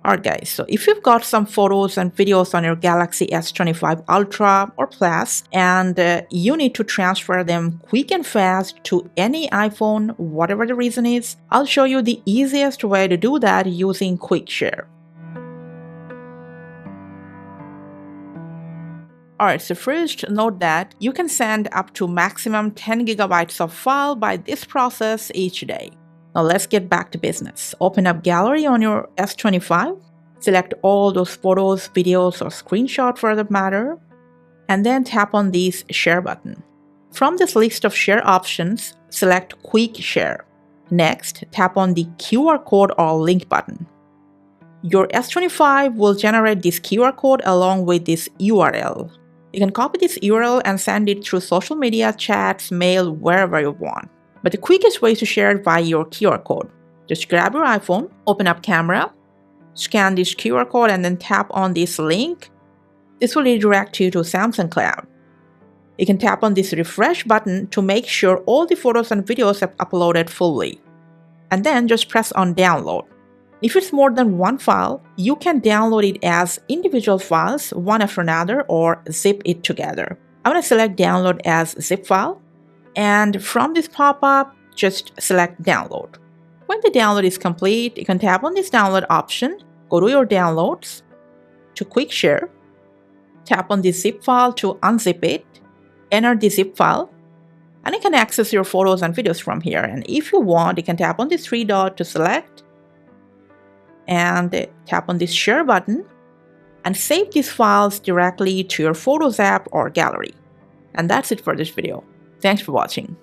Alright guys, so if you've got some photos and videos on your Galaxy S25 Ultra or Plus and you need to transfer them quick and fast to any iPhone, whatever the reason is, I'll show you the easiest way to do that using Quick Share. Alright, so first note that you can send up to maximum 10 gigabytes of file by this process each day. Now let's get back to business. Open up Gallery on your S25, select all those photos, videos, or screenshots for that matter, and then tap on this Share button. From this list of share options, select Quick Share. Next, tap on the QR code or link button. Your S25 will generate this QR code along with this URL. You can copy this URL and send it through social media, chats, mail, wherever you want. But the quickest way is to share it via your QR code. Just grab your iPhone, open up camera, scan this QR code and then tap on this link. This will redirect you to Samsung Cloud. You can tap on this refresh button to make sure all the photos and videos have uploaded fully. And then just press on download. If it's more than one file, you can download it as individual files, one after another, or zip it together. I'm going to select download as zip file. And from this pop-up, just select download. When the download is complete, you can tap on this download option, go to your downloads, to Quick Share, tap on the zip file to unzip it, enter the zip file, and you can access your photos and videos from here. And if you want, you can tap on this three dot to select, and tap on this Share button, and save these files directly to your Photos app or gallery. And that's it for this video. Thanks for watching.